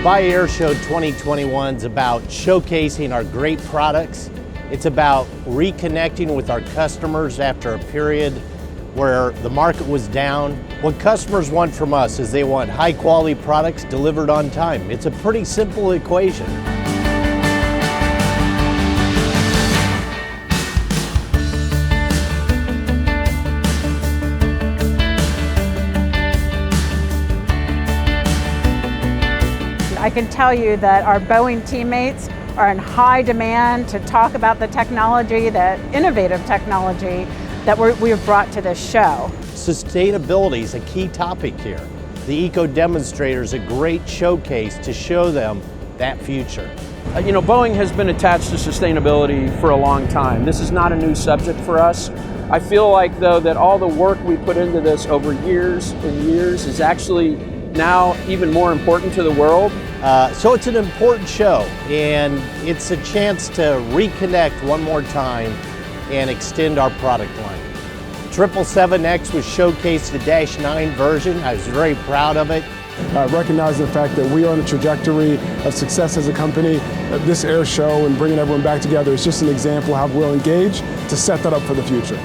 Dubai Airshow 2021 is about showcasing our great products. It's about reconnecting with our customers after a period where the market was down. What customers want from us is they want high quality products delivered on time. It's a pretty simple equation. I can tell you that our Boeing teammates are in high demand to talk about the technology, the innovative technology that we have brought to this show. Sustainability is a key topic here. The Eco Demonstrator is a great showcase to show them that future. Boeing has been attached to sustainability for a long time. This is not a new subject for us. I feel like, though, that all the work we put into this over years and years is actually now even more important to the world. So it's an important show, and it's a chance to reconnect one more time and extend our product line. 777X was showcased the Dash 9 version. I was very proud of it. Recognizing the fact that we are on a trajectory of success as a company, this air show and bringing everyone back together is just an example of how we'll engage to set that up for the future.